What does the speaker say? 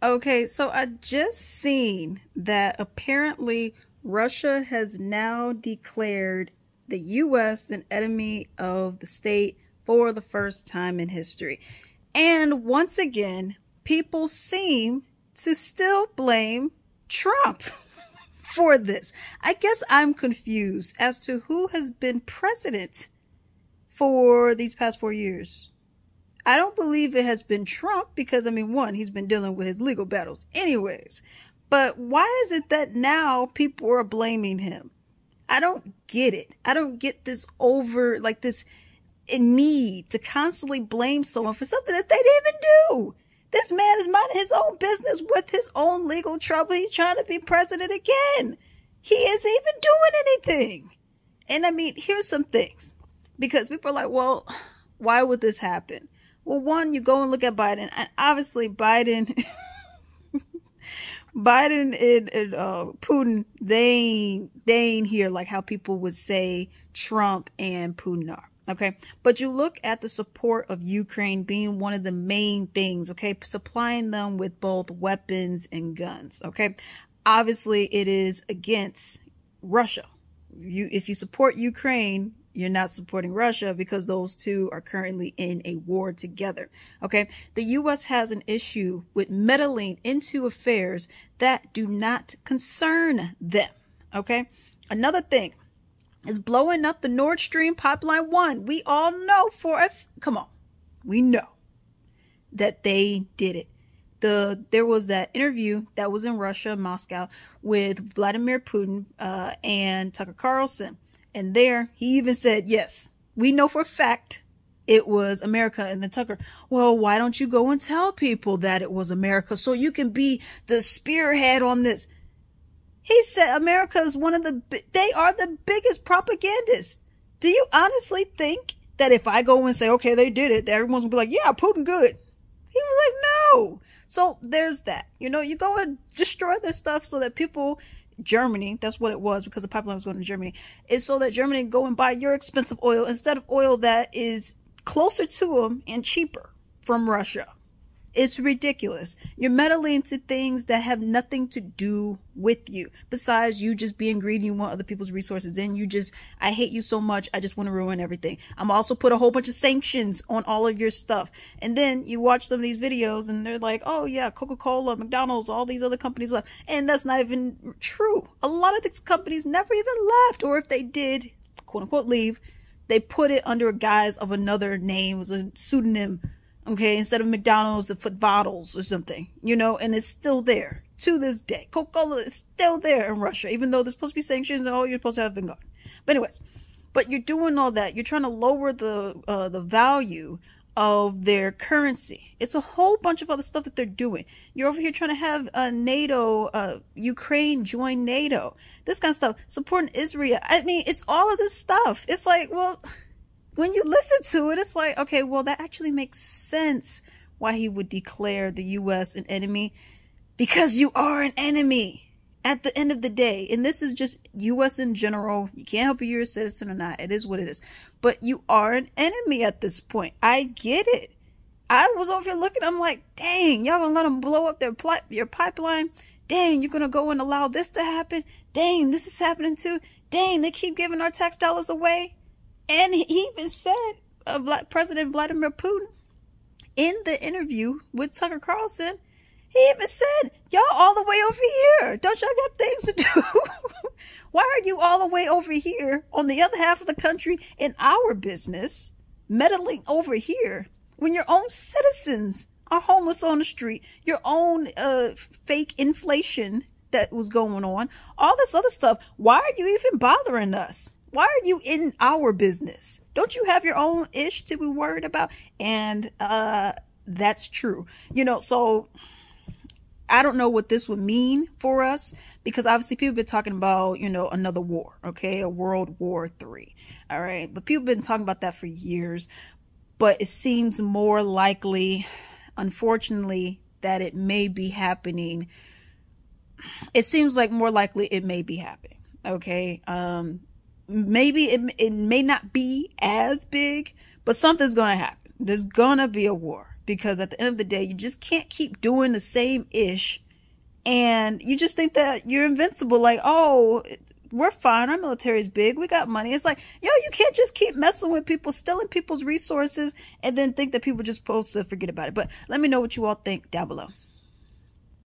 Okay, so I just seen that apparently Russia has now declared the US an enemy of the state for the first time in history. And once again, people seem to still blame Trump for this. I guess I'm confused as to who has been president for these past 4 years. I don't believe it has been Trump because, I mean, one, he's been dealing with his legal battles anyways. But why is it that now people are blaming him? I don't get it. I don't get this like this need to constantly blame someone for something that they didn't even do. This man is minding his own business with his own legal trouble. He's trying to be president again. He isn't even doing anything. And I mean, here's some things. Because people are like, well, why would this happen? Well, one, you go and look at Biden, and obviously Biden and Putin, they ain't here like how people would say Trump and Putin are. Okay. But you look at the support of Ukraine being one of the main things. Okay. Supplying them with both weapons and guns. Okay. Obviously it is against Russia. If you support Ukraine, you're not supporting Russia because those two are currently in a war together. Okay. The U.S. has an issue with meddling into affairs that do not concern them. Okay. Another thing is blowing up the Nord Stream pipeline 1. We all know come on. We know that they did it. There was that interview that was in Russia, Moscow, with Vladimir Putin, and Tucker Carlson. And there he even said, yes, we know for a fact it was America. And then Tucker, well, why don't you go and tell people that it was America so you can be the spearhead on this? He said America is they are the biggest propagandists. Do you honestly think that if I go and say, okay, they did it, that everyone's gonna be like, yeah, Putin good? He was like, no. So there's that. You know, you go and destroy this stuff so that people, Germany, that's what it was because the pipeline was going to Germany, is so that Germany go and buy your expensive oil instead of oil that is closer to them and cheaper from Russia. It's ridiculous. You're meddling into things that have nothing to do with you. Besides you just being greedy, you want other people's resources. And I hate you so much. I just want to ruin everything. I'm also put a whole bunch of sanctions on all of your stuff. And then you watch some of these videos and they're like, oh yeah, Coca-Cola, McDonald's, all these other companies left. And that's not even true. A lot of these companies never even left. Or if they did, quote unquote, leave, they put it under a guise of another name, it was a pseudonym. Okay, instead of McDonald's, they put bottles or something, you know, and it's still there to this day. Coca-Cola is still there in Russia, even though there's supposed to be sanctions and all you're supposed to have been gone. But anyways, but you're doing all that. You're trying to lower the value of their currency. It's a whole bunch of other stuff that they're doing. You're over here trying to have NATO, Ukraine join NATO. This kind of stuff. Supporting Israel. I mean, it's all of this stuff. It's like, well, when you listen to it, it's like, okay, well, that actually makes sense why he would declare the U.S. an enemy, because you are an enemy at the end of the day. And this is just U.S. in general. You can't help if you're a citizen or not. It is what it is. But you are an enemy at this point. I get it. I was over here looking, I'm like, dang, y'all gonna let them blow up your pipeline? Dang, you're gonna go and allow this to happen? Dang, this is happening too? Dang, they keep giving our tax dollars away? And he even said, President Vladimir Putin, in the interview with Tucker Carlson, he even said, y'all all the way over here. Don't y'all got things to do? Why are you all the way over here on the other half of the country in our business, meddling over here, when your own citizens are homeless on the street, your own fake inflation that was going on, all this other stuff? Why are you even bothering us? Why are you in our business? Don't you have your own ish to be worried about? And that's true. You know, so I don't know what this would mean for us, because obviously people have been talking about, you know, another war, okay, a World War III. All right. But people have been talking about that for years. But it seems more likely, unfortunately, that it may be happening. It seems like more likely it may be happening. Okay. Maybe it may not be as big, but something's going to happen. There's going to be a war. because at the end of the day, you just can't keep doing the same ish. And you just think that you're invincible. Like, oh, we're fine. Our military is big. We got money. It's like, yo, you can't just keep messing with people, stealing people's resources, and then think that people are just supposed to forget about it. But let me know what you all think down below.